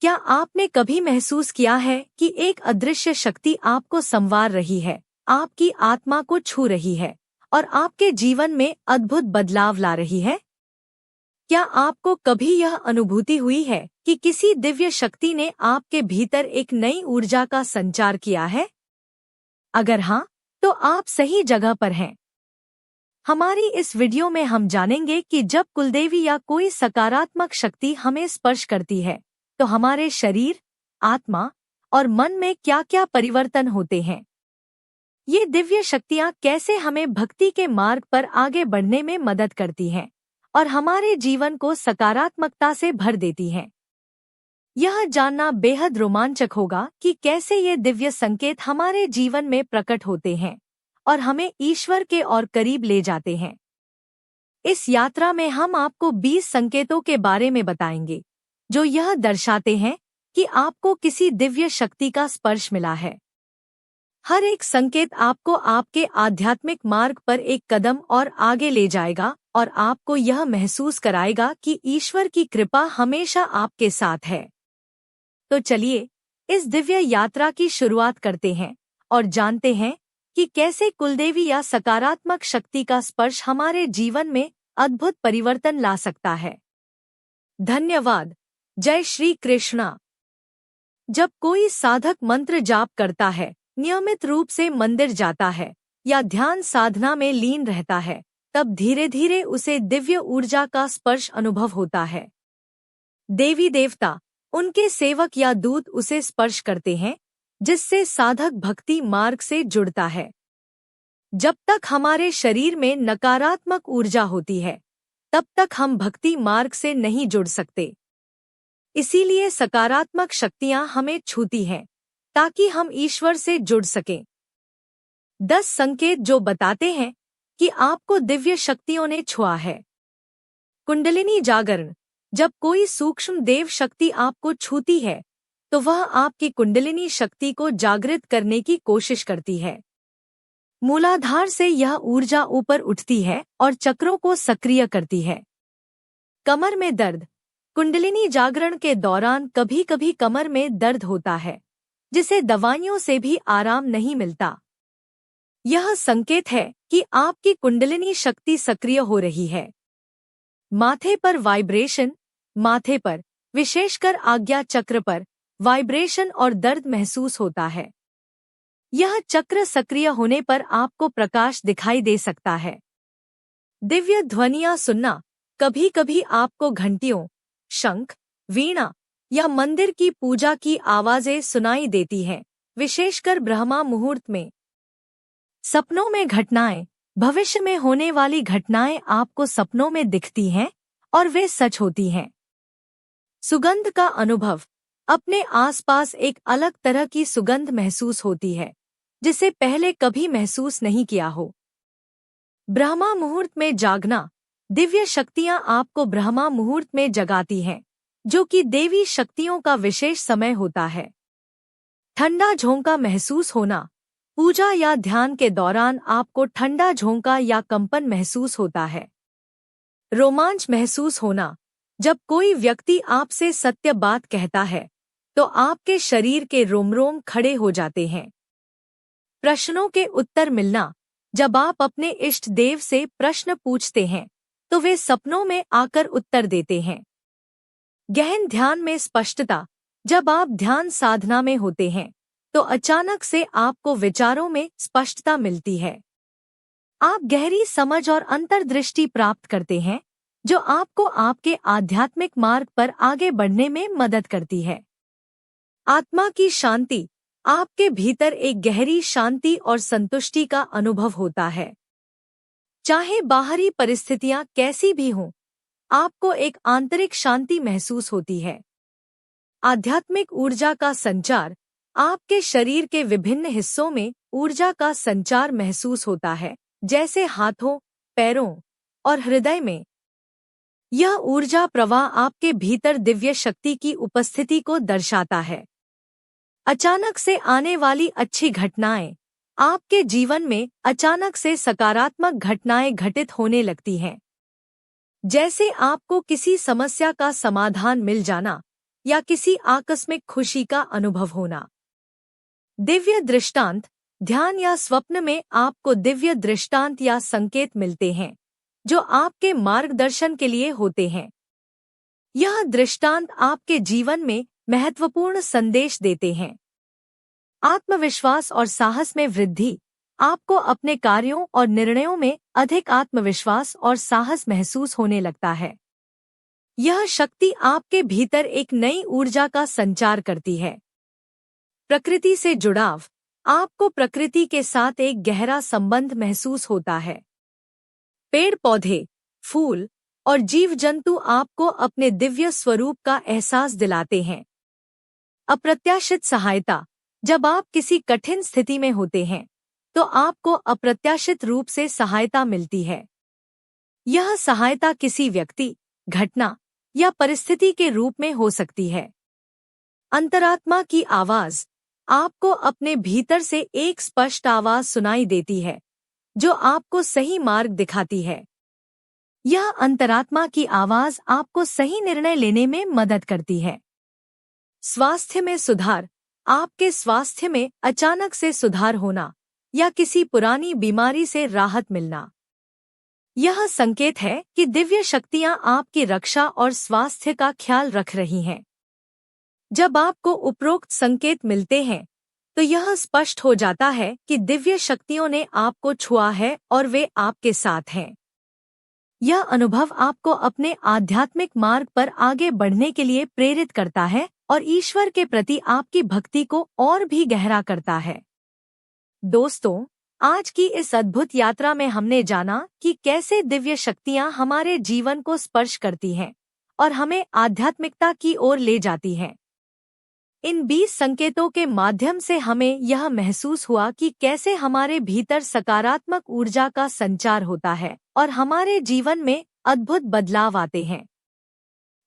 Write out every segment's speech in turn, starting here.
क्या आपने कभी महसूस किया है कि एक अदृश्य शक्ति आपको संवार रही है, आपकी आत्मा को छू रही है और आपके जीवन में अद्भुत बदलाव ला रही है? क्या आपको कभी यह अनुभूति हुई है कि किसी दिव्य शक्ति ने आपके भीतर एक नई ऊर्जा का संचार किया है? अगर हाँ, तो आप सही जगह पर हैं। हमारी इस वीडियो में हम जानेंगे कि जब कुलदेवी या कोई सकारात्मक शक्ति हमें स्पर्श करती है, तो हमारे शरीर, आत्मा और मन में क्या-क्या परिवर्तन होते हैं। ये दिव्य शक्तियाँ कैसे हमें भक्ति के मार्ग पर आगे बढ़ने में मदद करती हैं और हमारे जीवन को सकारात्मकता से भर देती हैं। यह जानना बेहद रोमांचक होगा कि कैसे ये दिव्य संकेत हमारे जीवन में प्रकट होते हैं और हमें ईश्वर के और करीब ले जाते हैं। इस यात्रा में हम आपको 20 संकेतों के बारे में बताएंगे, जो यह दर्शाते हैं कि आपको किसी दिव्य शक्ति का स्पर्श मिला है। हर एक संकेत आपको आपके आध्यात्मिक मार्ग पर एक कदम और आगे ले जाएगा और आपको यह महसूस कराएगा कि ईश्वर की कृपा हमेशा आपके साथ है। तो चलिए, इस दिव्य यात्रा की शुरुआत करते हैं और जानते हैं कि कैसे कुलदेवी या सकारात्मक शक्ति का स्पर्श हमारे जीवन में अद्भुत परिवर्तन ला सकता है। धन्यवाद। जय श्री कृष्णा। जब कोई साधक मंत्र जाप करता है, नियमित रूप से मंदिर जाता है या ध्यान साधना में लीन रहता है, तब धीरे धीरे उसे दिव्य ऊर्जा का स्पर्श अनुभव होता है। देवी देवता, उनके सेवक या दूत उसे स्पर्श करते हैं, जिससे साधक भक्ति मार्ग से जुड़ता है। जब तक हमारे शरीर में नकारात्मक ऊर्जा होती है, तब तक हम भक्ति मार्ग से नहीं जुड़ सकते। इसीलिए सकारात्मक शक्तियां हमें छूती हैं, ताकि हम ईश्वर से जुड़ सकें। 10 संकेत जो बताते हैं कि आपको दिव्य शक्तियों ने छुआ है। कुंडलिनी जागरण। जब कोई सूक्ष्म देव शक्ति आपको छूती है, तो वह आपकी कुंडलिनी शक्ति को जागृत करने की कोशिश करती है। मूलाधार से यह ऊर्जा ऊपर उठती है और चक्रों को सक्रिय करती है। कमर में दर्द। कुंडलिनी जागरण के दौरान कभी-कभी कमर में दर्द होता है, जिसे दवाइयों से भी आराम नहीं मिलता। यह संकेत है कि आपकी कुंडलिनी शक्ति सक्रिय हो रही है। माथे पर वाइब्रेशन। माथे पर, विशेषकर आज्ञा चक्र पर, वाइब्रेशन और दर्द महसूस होता है। यह चक्र सक्रिय होने पर आपको प्रकाश दिखाई दे सकता है। दिव्य ध्वनियां सुनना। कभी-कभी आपको घंटियों, शंख, वीणा या मंदिर की पूजा की आवाजें सुनाई देती हैं, विशेषकर ब्रह्मा मुहूर्त में। सपनों में घटनाएं। भविष्य में होने वाली घटनाएं आपको सपनों में दिखती हैं और वे सच होती हैं। सुगंध का अनुभव। अपने आसपास एक अलग तरह की सुगंध महसूस होती है, जिसे पहले कभी महसूस नहीं किया हो। ब्रह्मा मुहूर्त में जागना। दिव्य शक्तियां आपको ब्रह्मा मुहूर्त में जगाती हैं, जो कि देवी शक्तियों का विशेष समय होता है। ठंडा झोंका महसूस होना। पूजा या ध्यान के दौरान आपको ठंडा झोंका या कंपन महसूस होता है। रोमांच महसूस होना। जब कोई व्यक्ति आपसे सत्य बात कहता है, तो आपके शरीर के रोम-रोम खड़े हो जाते हैं। प्रश्नों के उत्तर मिलना। जब आप अपने इष्ट देव से प्रश्न पूछते हैं, तो वे सपनों में आकर उत्तर देते हैं। गहन ध्यान में स्पष्टता। जब आप ध्यान साधना में होते हैं, तो अचानक से आपको विचारों में स्पष्टता मिलती है। आप गहरी समझ और अंतर्दृष्टि प्राप्त करते हैं, जो आपको आपके आध्यात्मिक मार्ग पर आगे बढ़ने में मदद करती है। आत्मा की शांति। आपके भीतर एक गहरी शांति और संतुष्टि का अनुभव होता है। चाहे बाहरी परिस्थितियां कैसी भी हों, आपको एक आंतरिक शांति महसूस होती है। आध्यात्मिक ऊर्जा का संचार। आपके शरीर के विभिन्न हिस्सों में ऊर्जा का संचार महसूस होता है, जैसे हाथों, पैरों और हृदय में। यह ऊर्जा प्रवाह आपके भीतर दिव्य शक्ति की उपस्थिति को दर्शाता है। अचानक से आने वाली अच्छी घटनाएं। आपके जीवन में अचानक से सकारात्मक घटनाएं घटित होने लगती हैं। जैसे आपको किसी समस्या का समाधान मिल जाना, या किसी आकस्मिक खुशी का अनुभव होना। दिव्य दृष्टांत, ध्यान या स्वप्न में आपको दिव्य दृष्टांत या संकेत मिलते हैं जो आपके मार्गदर्शन के लिए होते हैं। यह दृष्टांत आपके जीवन में महत्वपूर्ण संदेश देते हैं। आत्मविश्वास और साहस में वृद्धि, आपको अपने कार्यों और निर्णयों में अधिक आत्मविश्वास और साहस महसूस होने लगता है। यह शक्ति आपके भीतर एक नई ऊर्जा का संचार करती है। प्रकृति से जुड़ाव, आपको प्रकृति के साथ एक गहरा संबंध महसूस होता है। पेड़ पौधे, फूल और जीव जंतु आपको अपने दिव्य स्वरूप का एहसास दिलाते हैं। अप्रत्याशित सहायता, जब आप किसी कठिन स्थिति में होते हैं तो आपको अप्रत्याशित रूप से सहायता मिलती है। यह सहायता किसी व्यक्ति, घटना या परिस्थिति के रूप में हो सकती है। अंतरात्मा की आवाज, आपको अपने भीतर से एक स्पष्ट आवाज सुनाई देती है जो आपको सही मार्ग दिखाती है। यह अंतरात्मा की आवाज आपको सही निर्णय लेने में मदद करती है। स्वास्थ्य में सुधार, आपके स्वास्थ्य में अचानक से सुधार होना या किसी पुरानी बीमारी से राहत मिलना, यह संकेत है कि दिव्य शक्तियां आपकी रक्षा और स्वास्थ्य का ख्याल रख रही हैं। जब आपको उपरोक्त संकेत मिलते हैं तो यह स्पष्ट हो जाता है कि दिव्य शक्तियों ने आपको छुआ है और वे आपके साथ हैं। यह अनुभव आपको अपने आध्यात्मिक मार्ग पर आगे बढ़ने के लिए प्रेरित करता है और ईश्वर के प्रति आपकी भक्ति को और भी गहरा करता है। दोस्तों, आज की इस अद्भुत यात्रा में हमने जाना कि कैसे दिव्य शक्तियां हमारे जीवन को स्पर्श करती हैं और हमें आध्यात्मिकता की ओर ले जाती हैं। इन 20 संकेतों के माध्यम से हमें यह महसूस हुआ कि कैसे हमारे भीतर सकारात्मक ऊर्जा का संचार होता है और हमारे जीवन में अद्भुत बदलाव आते हैं।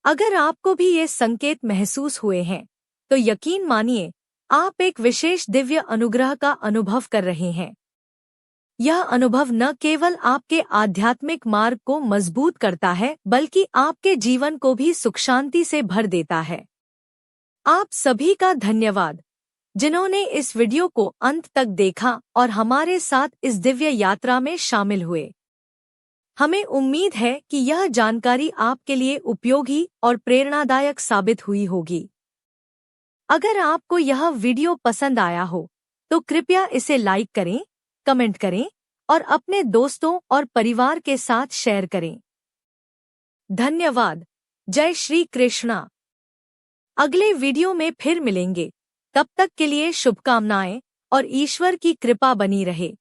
अगर आपको भी ये संकेत महसूस हुए हैं तो यकीन मानिए आप एक विशेष दिव्य अनुग्रह का अनुभव कर रहे हैं। यह अनुभव न केवल आपके आध्यात्मिक मार्ग को मजबूत करता है बल्कि आपके जीवन को भी सुख शांति से भर देता है। आप सभी का धन्यवाद जिन्होंने इस वीडियो को अंत तक देखा और हमारे साथ इस दिव्य यात्रा में शामिल हुए। हमें उम्मीद है कि यह जानकारी आपके लिए उपयोगी और प्रेरणादायक साबित हुई होगी। अगर आपको यह वीडियो पसंद आया हो तो कृपया इसे लाइक करें, कमेंट करें और अपने दोस्तों और परिवार के साथ शेयर करें। धन्यवाद। जय श्री कृष्णा। अगले वीडियो में फिर मिलेंगे। तब तक के लिए शुभकामनाएं और ईश्वर की कृपा बनी रहे।